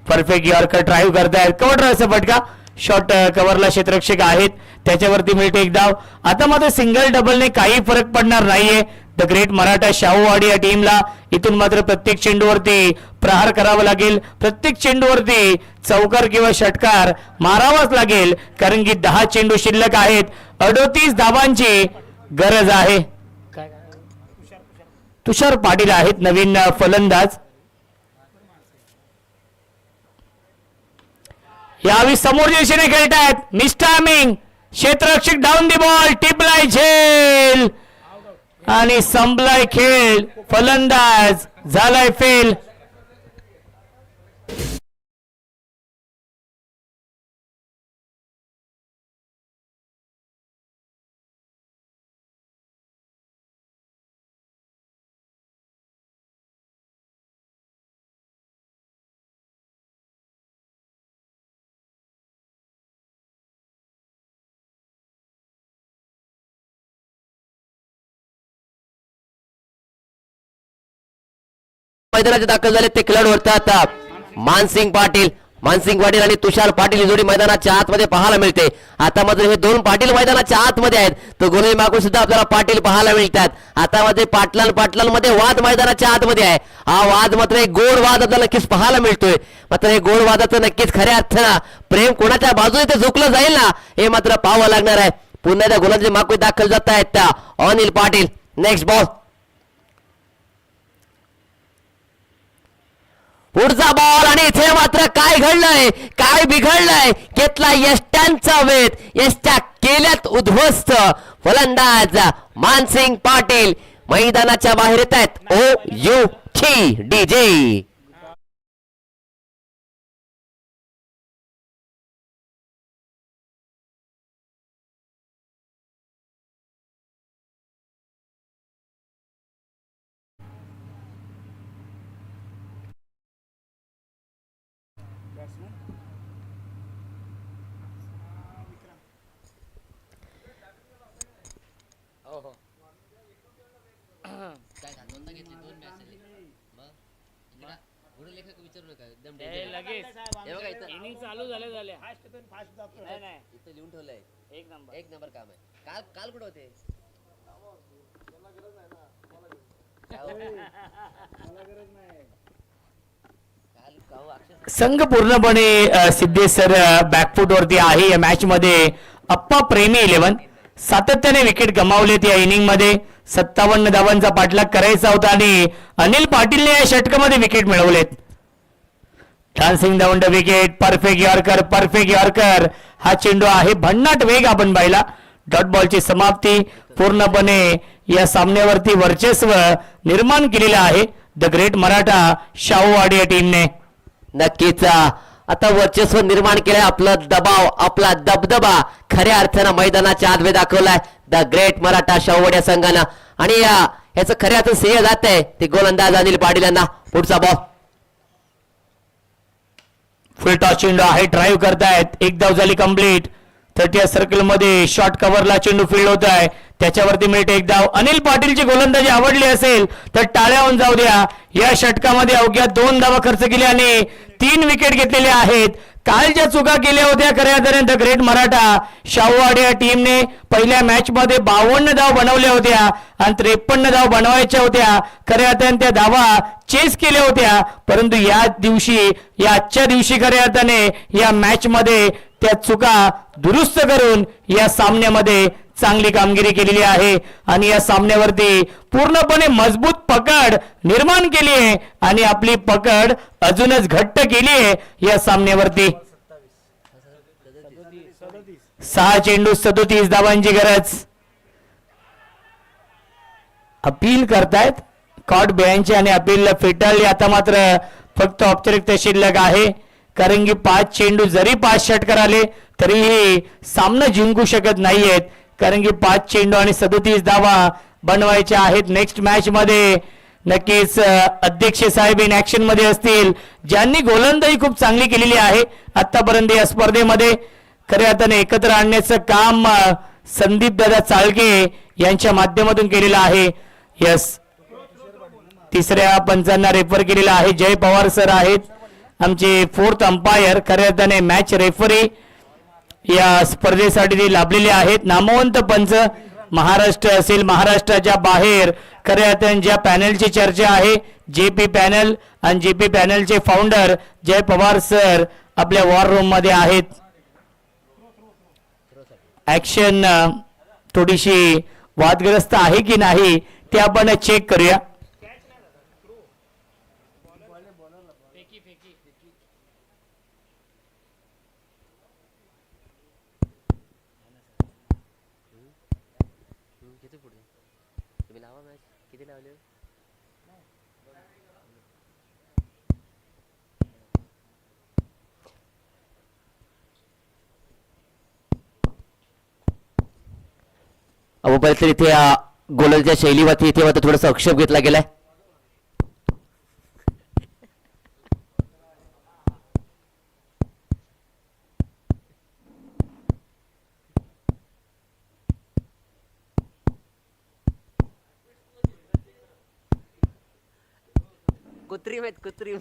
परफेक्ट यॉर्कर ड्राईव्ह करतायत. कव्हर ड्राईव्हचा फटका, शॉट कव्हरला क्षेत्ररक्षक आहेत, त्याच्यावरती मिळते 1 धाव. आता मात्र सिंगल डबलने काही फरक पडणार नाहीये द ग्रेट मराठा शाहूवाडी या टीमला. इथून मात्र प्रत्येक चेंडूवरती प्रहार करावा लागेल, प्रत्येक चेंडूवरती चौकार किंवा षटकार मारावाच लागेल, कारण की 10 चेंडू शिल्लक आहेत. 38 धावांची गरज आहे. तुषार पाटील आहेत नवीन फलंदाज. यावेळी समोरच्या दिशेने खेळतायत. मिस्टायमिंग, क्षेत्ररक्षक डाऊन दी बॉल, टिपलाय झेल आणि संपलाय खेळ. फलंदाज झालाय फेल. मैदानात दाखल झाले ते खेळाडू होतात मानसिंग पाटील आणि तुषार पाटील ही जोडी मैदानाच्या आतमध्ये पाहायला मिळते. आता मात्र हे दोन पाटील मैदानाच्या आतमध्ये आहेत. तो गोलंदाजी मागून सुद्धा आपल्याला पाटील पाहायला मिळतात. आता मध्ये पाटलांमध्ये वाद मैदानाच्या आतमध्ये आहे. हा वाद मात्र एक गोड वाद आपल्याला नक्कीच पाहायला मिळतोय. मात्र हे गोड वादाचं नक्कीच खऱ्या अर्थानं प्रेम कोणाच्या बाजूने ते झुकलं जाईल ना हे मात्र पाहावं लागणार आहे. पुन्हा त्या गोलंदाजी मागून दाखल जात आहेत त्या अनिल पाटील. नेक्स्ट बॉल, पुढचा बॉल आणि इथे मात्र काय घडलंय, काय बिघडलंय, घेतला यष्ट्यांचा वेध, यष्ट्या केल्यात उद्ध्वस्त. फलंदाज मानसिंग पाटील मैदानाच्या बाहेर येत आहेत. OUTDJ चालू झाले लिहून ठेवलंय. एक नंबर काम आहे. काल कुठे होते? संघ पूर्णपणे सिद्धेश्वर बॅकफूट वरती आहे या मॅच मध्ये. अप्पा प्रेमी 11 सातत्याने विकेट गमावलेत या इनिंग मध्ये. 57 धावांचा पाठलाग करायचा होता आणि अनिल पाटीलने या षटकामध्ये विकेट मिळवलेत. Dancing down the wicket, perfect yorker. हा चेंडू आहे भन्नाट वेग आपण पाहिला. डॉट बॉलची समाप्ती. पूर्णपणे या सामन्यावरती वर्चस्व निर्माण केलेलं आहे द ग्रेट मराठा शाहूवाडी या टीमने. नक्कीच आता वर्चस्व निर्माण केलंय. आपलं दबाव, आपला दबदबा खऱ्या अर्थानं मैदानाच्या आत दाखवलाय द ग्रेट मराठा शाहूवाडी संघानं. आणि याचं खऱ्या अर्थानं श्रेय जात आहे ते गोलंदाज अनिल पाटील यांना. पुढचा बॉल, फुल टॉस चेंडू आहे. ड्राईव्ह करतायत. एक धाव झाली कंप्लीट. 30 सर्कल मध्ये शॉर्ट कव्हरला चेंडू फील्ड होत आहे. त्याच्यावरती मिळते एक धाव. अनिल पाटीलची गोलंदाजी आवडली असेल तर टाळ्या होऊन जाऊ द्या. या षटकामध्ये अवघ्या 2 धावा खर्च केल्याने 3 विकेट घेतलेले आहेत. काल ज्या चुका केल्या होत्या खऱ्या अर्थाने द ग्रेट मराठा शाहूवाडी या टीमने पहिल्या मॅच मध्ये 52 धाव बनवल्या होत्या आणि 53 धाव बनवायच्या होत्या. खऱ्या अर्थाने त्या धावा चेस केल्या होत्या. परंतु या आजच्या दिवशी खऱ्या अर्थाने या मॅच मध्ये त्या चुका दुरुस्त करून या सामन्यामध्ये चांगली कामगिरी केलेली आहे आणि या सामन्यावरती पूर्णपणे मजबूत पकड निर्माण केली आहे आणि आपली पकड अजूनच घट्ट केली आहे या सामन्यावरती. 6 चेंडू 37 धावांची गरज. अपील करतायत कॉट बेंच आणि अपील फेटाळली. आता मात्र फक्त औपचारिक शिल्लक आहे कारण की 5 चेंडू जरी 5 षटकार आले तरीही सामना जिंकू शकत नाहीयेत कारण की 5 चेंडू आणि 37 धावा बनवायच्या आहेत. नेक्स्ट मॅच मध्ये नक्कीच अध्यक्ष साहेब इन ऍक्शन मध्ये असतील ज्यांनी गोलंदाजी खूप चांगली केलेली आहे आतापर्यंत या स्पर्धेमध्ये. खऱ्या अर्थाने एकत्र आणण्याचं काम संदीप दादा चाळके यांच्या माध्यमातून केलेलं आहे. यस, तिसऱ्या पंचांना रेफर केलेला आहे. जय पवार सर आहेत आमचे 4th अंपायर. खऱ्या अर्थाने मॅच रेफरी या स्पर्धेसाठी ते लाभलेले आहेत. नामवंत पंच महाराष्ट्र असेल, महाराष्ट्राच्या बाहेर खऱ्या अर्थाने ज्या पॅनलची चर्चा आहे JP पॅनल आणि JP पॅनलचे फाउंडर जय पवार सर आपल्या वॉर रूम मध्ये आहेत. ऍक्शन थोडीशी वादग्रस्त आहे की नाही ते आपण चेक करूया. तर इथे गोलंदाजीच्या शैलीवरती इथे मात्र थोडासा आक्षेप घेतला गेलाय. कृत्रिम आहेत कृत्रिम.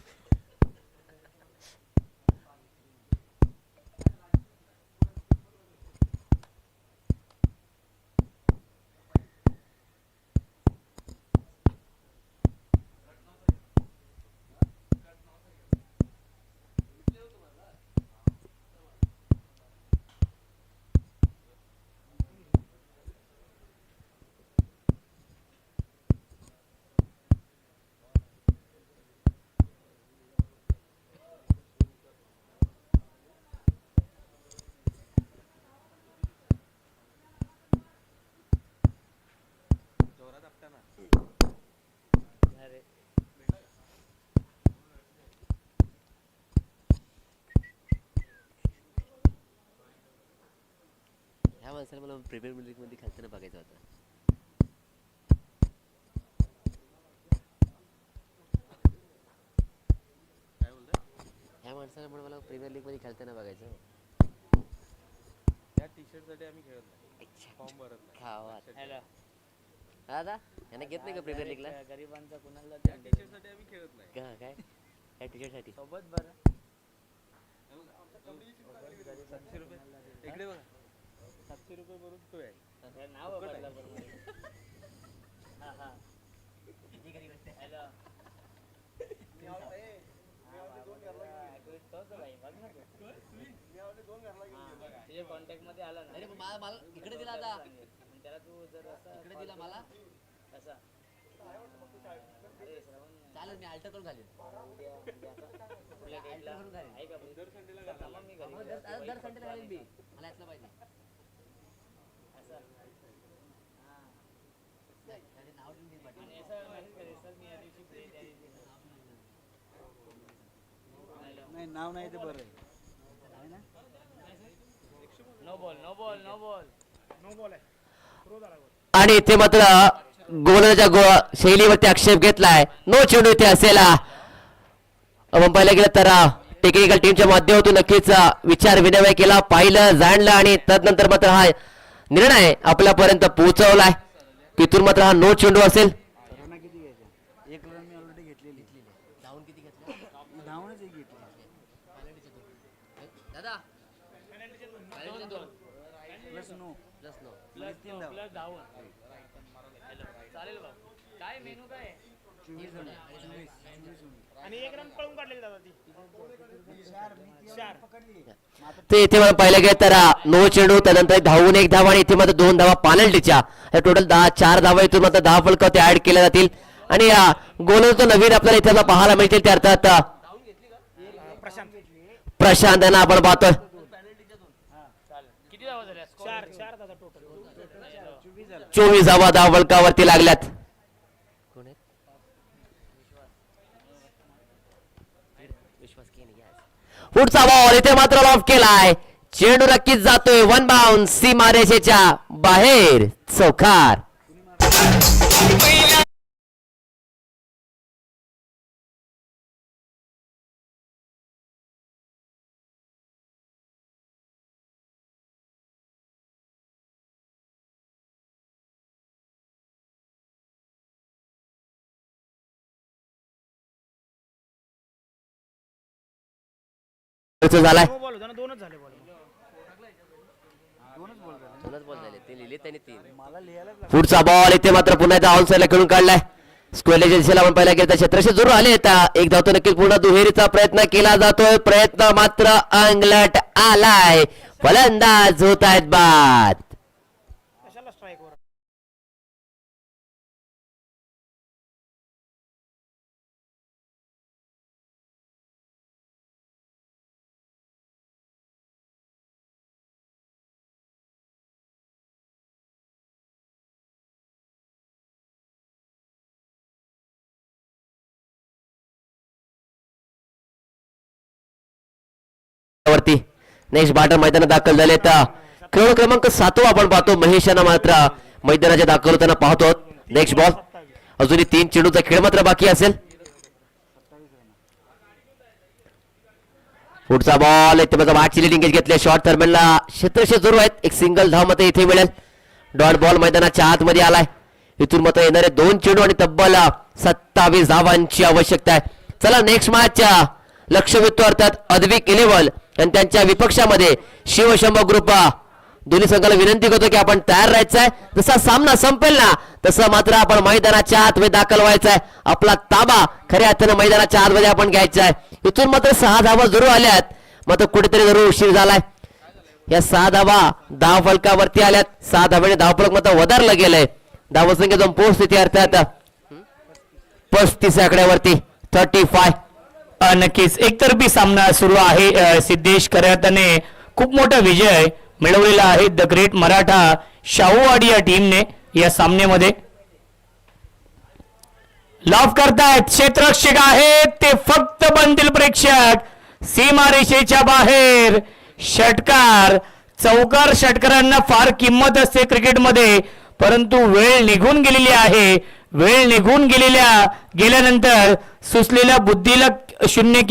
ह्या माणसाला मला प्रीमियर लीग मध्ये खेळताना बघायचं होतं. ह्या माणसाला म्हणून मला प्रीमियर लीग मध्ये खेळताना बघायचं. या टी शर्ट साठी आम्ही खेळत नाही, फॉर्म भरत नाही. खावा दादा यांना घेत नाही का प्रीमियर लीगला? गरिबांचा कुणाला या टी शर्ट साठी आम्ही खेळत नाही. काय या टी शर्ट साठी सोबत बरं 700 रुपये इकडे बघा, 700 रुपये भरून तो आहे. नाव बदला बरोबर. हा हा तुझ्या कॉन्टॅक्ट मध्ये आला ना मला इकडे दिला आता, त्याला तू जर असा इकडे दिला मला. असा चालेल मी अल्टर करून घालेन. कुठल्या डेटला आहे का दर संडेला घाला मी घरी दर संडेला घालेन मी. मला यातलं पाहिजे. असं नाव लिहून दे पाटील. आणि असं मेसेज करे सर मी या दिवशी फ्री त्या दिवशी नाही नाव नाही ते बरं आहे. No ball no ball no ball no ball आहे. आणि इथे मात्र गोलंदाजाच्या शैलीवरती आक्षेप घेतलाय. नो चेंडू इथे असेला. आपण पाहिलं गेलं तर टेक्निकल टीमच्या माध्यमातून नक्कीच विचार विनिमय केला, पाहिलं जाणलं आणि तदनंतर मात्र हा निर्णय आपल्यापर्यंत पोहोचवलाय. तिथून मात्र हा नो चेंडू असेल. किती घ्यायचे? एक रन मी ऑलरेडी घेतलेली. धावून किती घेतलं? धावूनच एक घेतली. दादा plus no plus no plus plus धावून चालेल भाऊ. काय मेनू काय आहे? आणि एक रन पळून काढले दादा ती ते इथे मला पाहिलं गेलं तर नो चेंडू, त्यानंतर धावून एक धाव आणि इथे मात्र 2 धावा पेनल्टीच्या. टोटल 4 धावा इथून मात्र 10 फलक ऍड केल्या जातील आणि गोलंदाज नवीन आपल्याला इथे पाहायला मिळतील. त्या अर्थात प्रशांत यांना आपण पाहतोय. किती धावा झाल्या? 4 दादा टोटल 24 धावा धाव फलकावरती लागल्यात. पुढचा बॉल इथे मात्र लॉफ केलाय. चेंडू नक्कीच जातोय वन बाउंड सीमारेषेच्या बाहेर. चौकार. झालाय. दोनच झाले बॉल. पुढचा बॉल इथे मात्र पुन्हा एकदा ऑन साईडला खेळून काढलाय. स्क्वेअरच्या दिशेला आपण पाहिला गेला क्षेत्रशी जरूर आले. एक धाव तो नक्कीच पूर्ण दुहेरीचा प्रयत्न केला जातोय. प्रयत्न मात्र अंगलट आलाय. फलंदाज होत आहेत बाद. कशाला स्ट्राईक वर वरती नेक्स्ट बॅटर मैदानात दाखल झाले. खेळ क्रमांक 7 आपण पाहतो. महेश यांना मात्र मैदानाच्या दाखल होताना पाहतो. नेक्स्ट बॉल अजूनही 3 चेंडूचा खेळ मात्र बाकी असेल. पुढचा बॉल इथे मात्र 8ची लिडिंग घेतली. शॉर्ट दरम्यानला क्षेत्रशे जरूर आहेत. एक सिंगल धाव मात्र इथे मिळेल. डॉट बॉल मैदानाच्या आतमध्ये आलाय. इथून मात्र येणारे 2 चेंडू आणि तब्बल 27 धावांची आवश्यकता आहे. चला नेक्स्ट मॅच लक्षवेधू अर्थात अद्विक इलेव्हन आणि त्यांच्या विपक्षामध्ये शिवशंभ ग्रुप दोन्ही संघाला विनंती करतो की आपण तयार राहायचं आहे. जसा सामना संपेल ना तसं मात्र आपण मैदानाच्या आतमध्ये दाखल व्हायचं आहे. आपला ताबा खऱ्या अर्थानं मैदानाच्या आतमध्ये आपण घ्यायचा आहे. इथून मात्र 6 धावा जरूर आल्यात, मात्र कुठेतरी जरूर उशीर झालाय. या 6 धावा धाव फलकावरती आल्यात. 6 धावेने धावफलक मात्र वधारलं गेलंय. धावसंख्या जाऊन पोहोचते अर्थात 35 आकड्यावरती 35. नक्कीच एकतर्फी सामना सुरू आहे. सिद्धेश खऱ्याने खूप मोठा विजय मिळवलेला आहे द ग्रेट मराठा शाहूवाडी या टीमने. या सामन्यामध्ये लॉफ करतायत, क्षेत्ररक्षक आहेत ते फक्त बनतील प्रेक्षक सीमारेषेच्या बाहेर. षटकार, चौकार षटकारांना फार किंमत असते क्रिकेटमध्ये, परंतु वेळ निघून गेलेली आहे. वेळ निघून गेल्यानंतर सुचलेल्या बुद्धीला शून्य